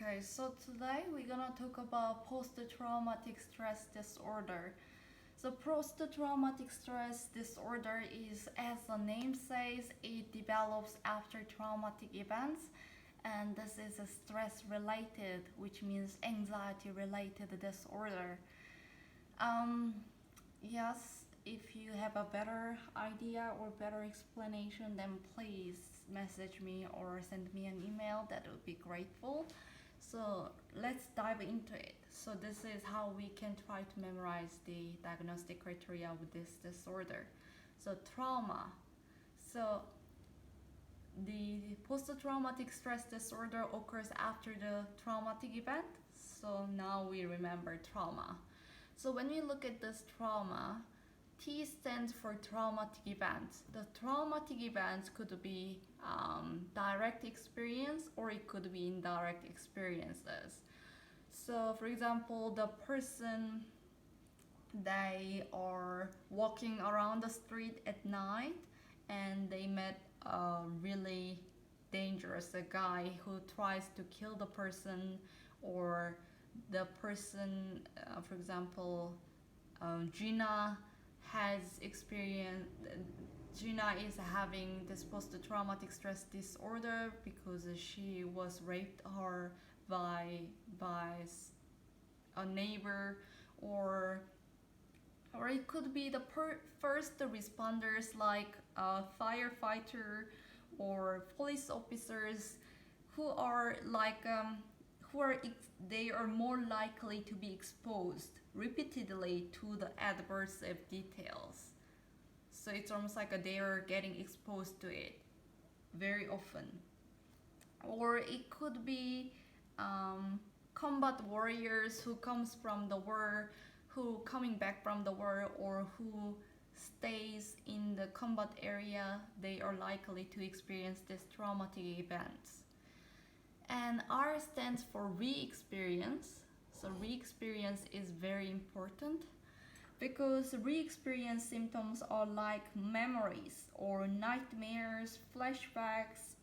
Okay, so today we're gonna talk about post-traumatic stress disorder. So post-traumatic stress disorder is, as the name says, it develops after traumatic events, and this is a stress-related, which means anxiety-related disorder. Um, yes, if you have a better idea or better explanation, then please message me or send me an email. That would be grateful. So let's dive into it. So this is how we can try to memorize the diagnostic criteria with this disorder. So trauma. So the post-traumatic stress disorder occurs after the traumatic event. So now we remember trauma. So when we look at this trauma, T stands for traumatic events. The traumatic events could be direct experience or it could be indirect experiences. So, for example, the person, they are walking around the street at night and they met a really dangerous a guy who tries to kill the person, or the person, for example, Gina has experienced. Gina is having this post-traumatic stress disorder because she was raped her by a neighbor, or it could be the first responders like a firefighter or police officers who are like they are more likely to be exposed repeatedly to the adverse details. So it's almost like they are getting exposed to it very often. Or it could be combat warriors who comes from the war, who coming back from the war, or who stays in the combat area. They are likely to experience these traumatic events. And R stands for re-experience. So re-experience is very important because re-experience symptoms are like memories or nightmares, flashbacks,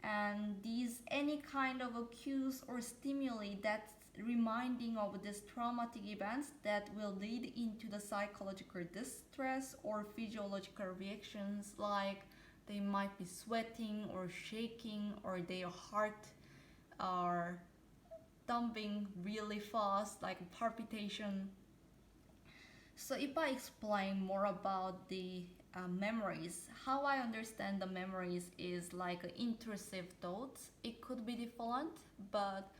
and these any kind of cues or stimuli that's reminding of these traumatic events that will lead into the psychological distress or physiological reactions, like they might be sweating or shaking, or their heart are thumping really fast, like palpitation. So if I explain more about the memories, how I understand the memories is like intrusive thoughts. It could be different, but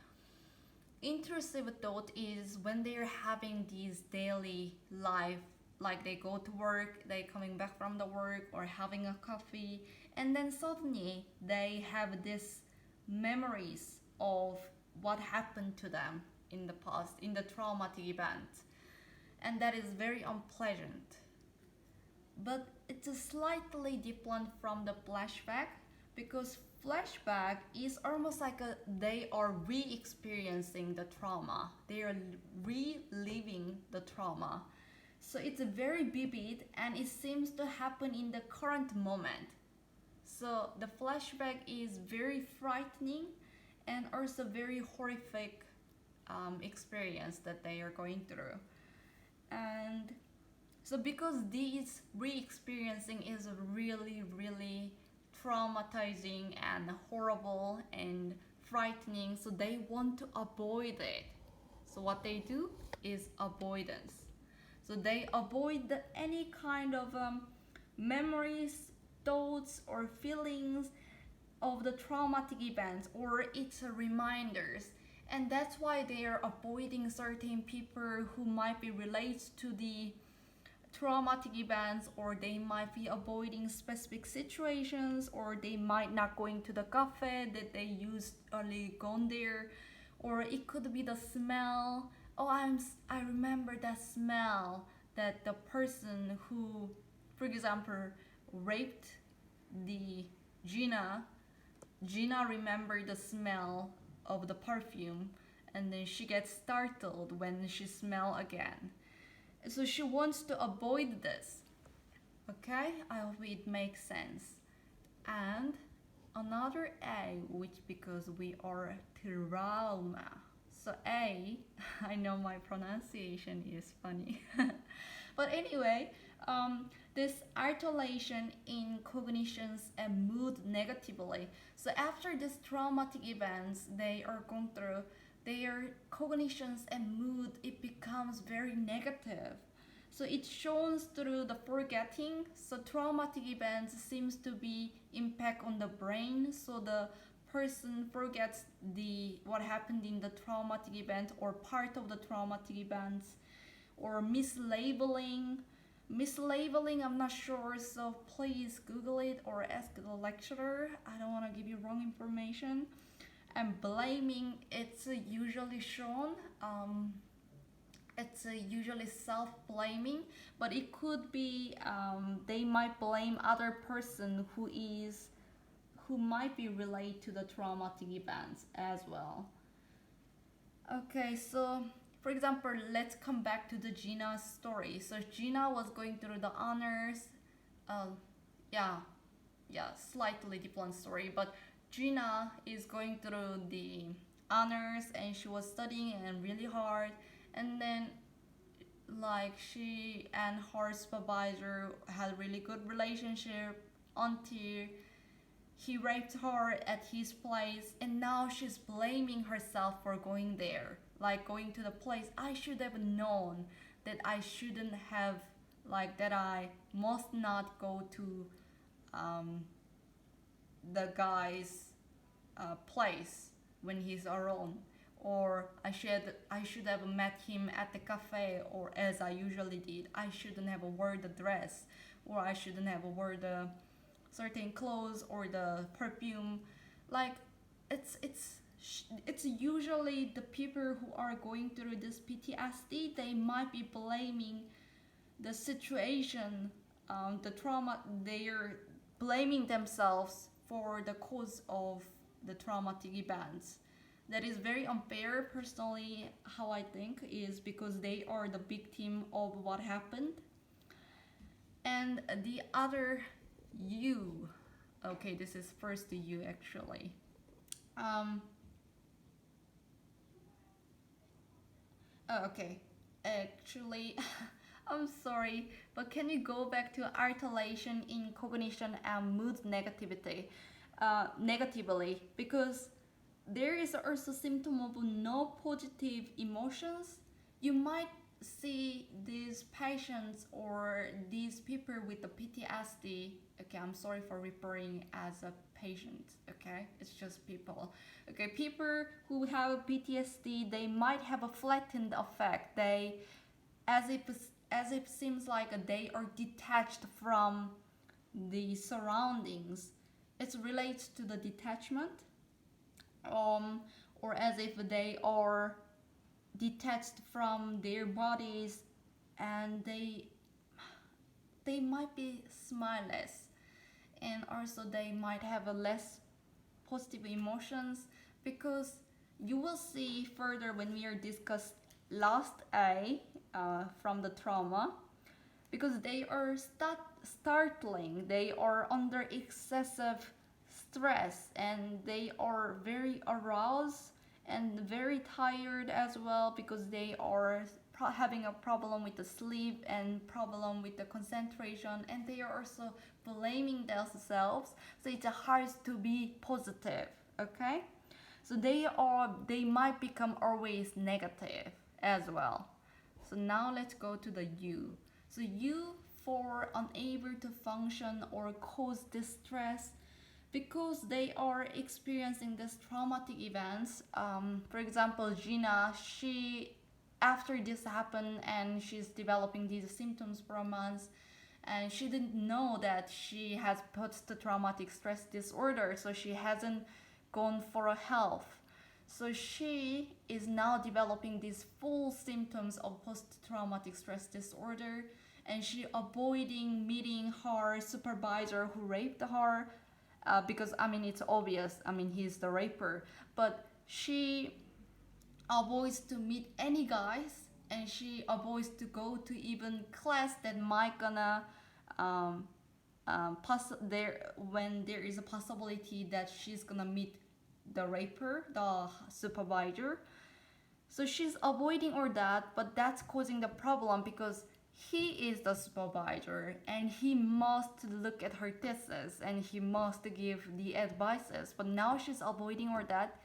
intrusive thought is when they're having these daily life, like they go to work, they coming back from the work or having a coffee, and then suddenly they have this memories of what happened to them in the past, in the traumatic event, and that is very unpleasant. But it's a slightly different from the flashback, because flashback is almost like they are re-experiencing the trauma, they are reliving the trauma. So it's very vivid and it seems to happen in the current moment. So the flashback is very frightening and also very horrific experience that they are going through. And so because this re-experiencing is really, really traumatizing and horrible and frightening, so they want to avoid it. So what they do is avoidance. So they avoid any kind of memories, thoughts, or feelings of the traumatic events, or it's reminders. And that's why they are avoiding certain people who might be related to the traumatic events, or they might be avoiding specific situations, or they might not going to the cafe that they used early gone there, or it could be the smell. Oh, I remember that smell that the person who, for example, raped the Gina remembered the smell of the perfume, and then she gets startled when she smell again. So she wants to avoid this. Okay, I hope it makes sense. And another A, which because we are trauma. So A, I know my pronunciation is funny. But anyway, this alternation in cognitions and mood negatively. So after these traumatic events they are going through, their cognitions and mood, it becomes very negative. So it shows through the forgetting. So traumatic events seems to be impact on the brain. So the person forgets the what happened in the traumatic event or part of the traumatic events, or mislabeling, I'm not sure, so please google it or ask the lecturer, I don't want to give you wrong information. And blaming, it's usually shown, it's usually self-blaming, but it could be they might blame other person who might be related to the traumatic events as well. Okay, so for example, let's come back to the Gina's story. So Gina was going through the honors. Uh, yeah, yeah, slightly different story, but Gina is going through the honors and she was studying and really hard, and then like she and her supervisor had a really good relationship until he raped her at his place, and now she's blaming herself for going there, like going to the place. I should have known that I shouldn't have, like that I must not go to um, the guy's place when he's alone, or I should have met him at the cafe, or as I usually did. I shouldn't have worn the dress, or I shouldn't have worn the certain clothes or the perfume. Like it's usually the people who are going through this PTSD, they might be blaming the situation, the trauma. They're blaming themselves for the cause of the traumatic events. That is very unfair. Personally, how I think is because they are the victim of what happened. And the other you, okay, this is first you actually. Um, okay, actually, I'm sorry, but can you go back to alternation in cognition and mood negativity, negatively, because there is also symptom of no positive emotions. You might see these patients or these people with the PTSD. Okay, I'm sorry for referring as a patient. Okay, it's just people. Okay, people who have PTSD, they might have a flattened effect. They, as if seems like they are detached from the surroundings. It relates to the detachment, um, or as if they are detached from their bodies, and they might be smileless, and also they might have a less positive emotions, because you will see further when we are discuss last A, from the trauma, because they are startling, they are under excessive stress, and they are very aroused and very tired as well, because they are having a problem with the sleep and problem with the concentration, and they are also blaming themselves, so it's hard to be positive. Okay, so they might become always negative as well. So now let's go to the you. So you, for unable to function or cause distress because they are experiencing this traumatic events. For example, Gina, she, after this happened and she's developing these symptoms for months, and she didn't know that she has post-traumatic stress disorder, so she hasn't gone for a health. So she is now developing these full symptoms of post-traumatic stress disorder, and she avoiding meeting her supervisor who raped her, because I mean it's obvious. I mean he's the raper, but she avoids to meet any guys, and she avoids to go to even class that might gonna um, when there is a possibility that she's gonna meet the raper, the supervisor. So she's avoiding all that, but that's causing the problem because he is the supervisor and he must look at her thesis and he must give the advices. But now she's avoiding all that.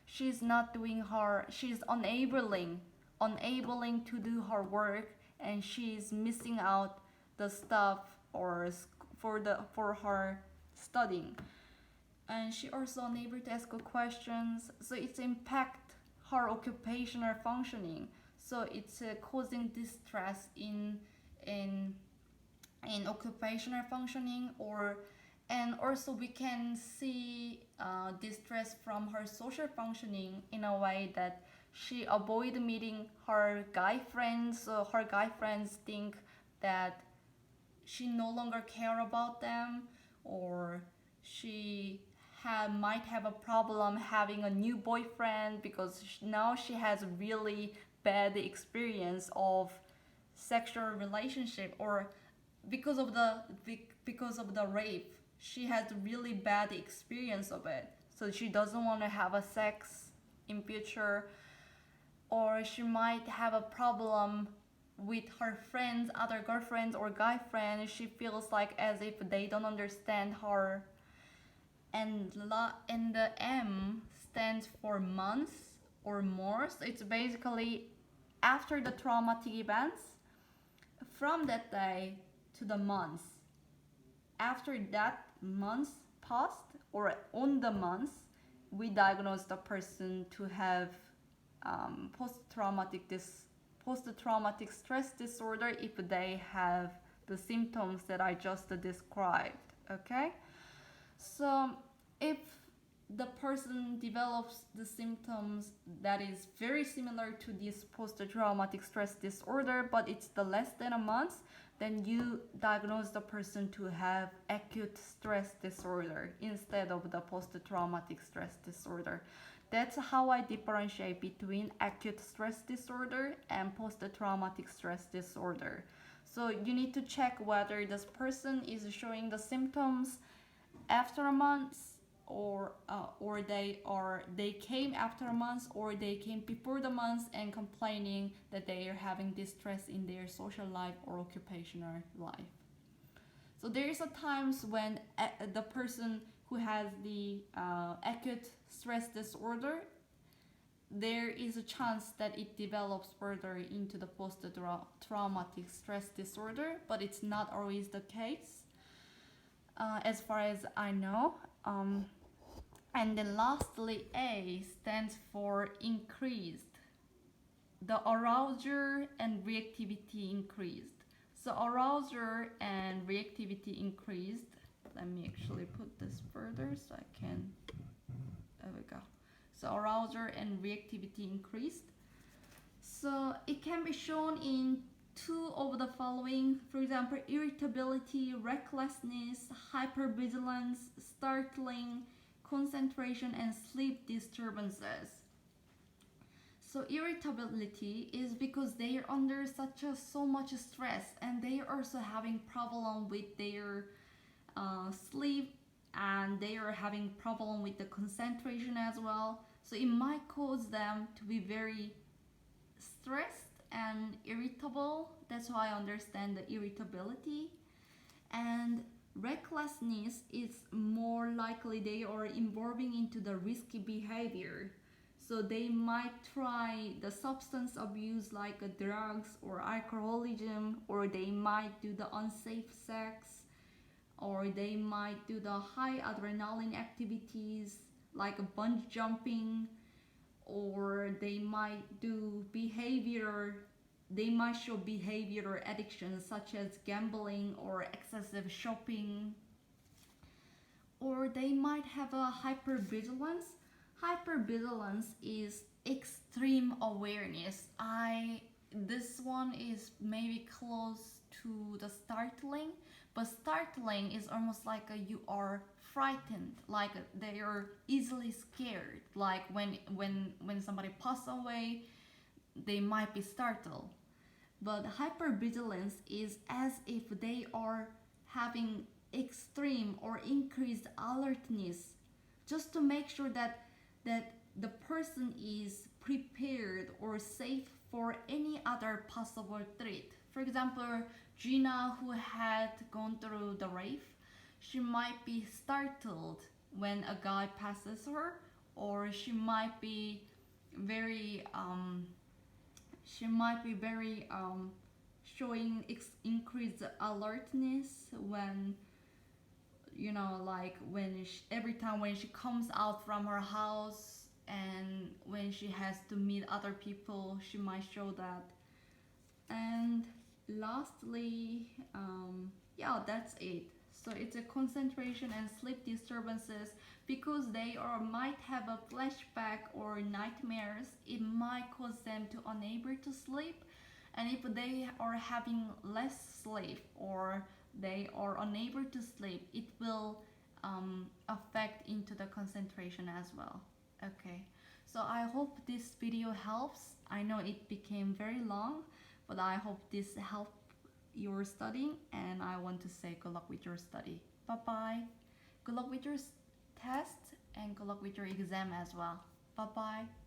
She's not doing her. She's unabling to do her work, and she's missing out the stuff or for her studying, and she also unable to ask questions, so it's impact her occupational functioning, so it's causing distress in in occupational functioning. Or and also we can see distress from her social functioning in a way that she avoid meeting her guy friends, so her guy friends think that she no longer care about them, or she might have a problem having a new boyfriend because now she has a really bad experience of sexual relationship, or because of the rape she has a really bad experience of it, so she doesn't want to have a sex in future. Or she might have a problem with her friends, other girlfriends or guy friends. She feels like as if they don't understand her. And the M stands for months or more. So it's basically after the traumatic events, from that day to the months. After that months passed, or on the months, we diagnose the person to have post-traumatic stress disorder if they have the symptoms that I just described. Okay, so if the person develops the symptoms that is very similar to this post-traumatic stress disorder, but it's the less than a month, then you diagnose the person to have acute stress disorder instead of the post-traumatic stress disorder. That's how I differentiate between acute stress disorder and post-traumatic stress disorder. So you need to check whether this person is showing the symptoms after a month, or they came after a month, or they came before the month and complaining that they are having distress in their social life or occupational life. So there is a times when the person who has the acute stress disorder, there is a chance that it develops further into the post-traumatic stress disorder, but it's not always the case, as far as I know. And then lastly, A stands for increased. The arousal and reactivity increased. So arousal and reactivity increased. Let me actually put this further so I can, there we go. So arousal and reactivity increased. So it can be shown in two of the following. For example, irritability, recklessness, hypervigilance, startling, concentration, and sleep disturbances. So irritability is because they are under so much stress, and they are also having problem with their sleep, and they are having problem with the concentration as well. So it might cause them to be very stressed and irritable. That's how I understand the irritability. And recklessness is more likely they are involving into the risky behavior. So they might try the substance abuse like drugs or alcoholism, or they might do the unsafe sex, or they might do the high adrenaline activities like bungee jumping, or they might show behavioral addictions such as gambling or excessive shopping, or they might have a hypervigilance. Hypervigilance is extreme awareness. This one is maybe close to the startling, but startling is almost like you are frightened, like they are easily scared. Like when somebody passes away, they might be startled. But hypervigilance is as if they are having extreme or increased alertness, just to make sure that the person is prepared or safe for any other possible threat. For example, Gina, who had gone through the rape, she might be startled when a guy passes her, or very very showing increased alertness when, like when every time when she comes out from her house and when she has to meet other people, she might show that. And lastly, yeah, that's it. So it's a concentration and sleep disturbances, because they or might have a flashback or nightmares. It might cause them to unable to sleep, and if they are having less sleep or they are unable to sleep, it will affect into the concentration as well. Okay, so I hope this video helps. I know it became very long, but I hope this helped your studying, and I want to say good luck with your study. Bye bye. Good luck with your test, and good luck with your exam as well. Bye bye.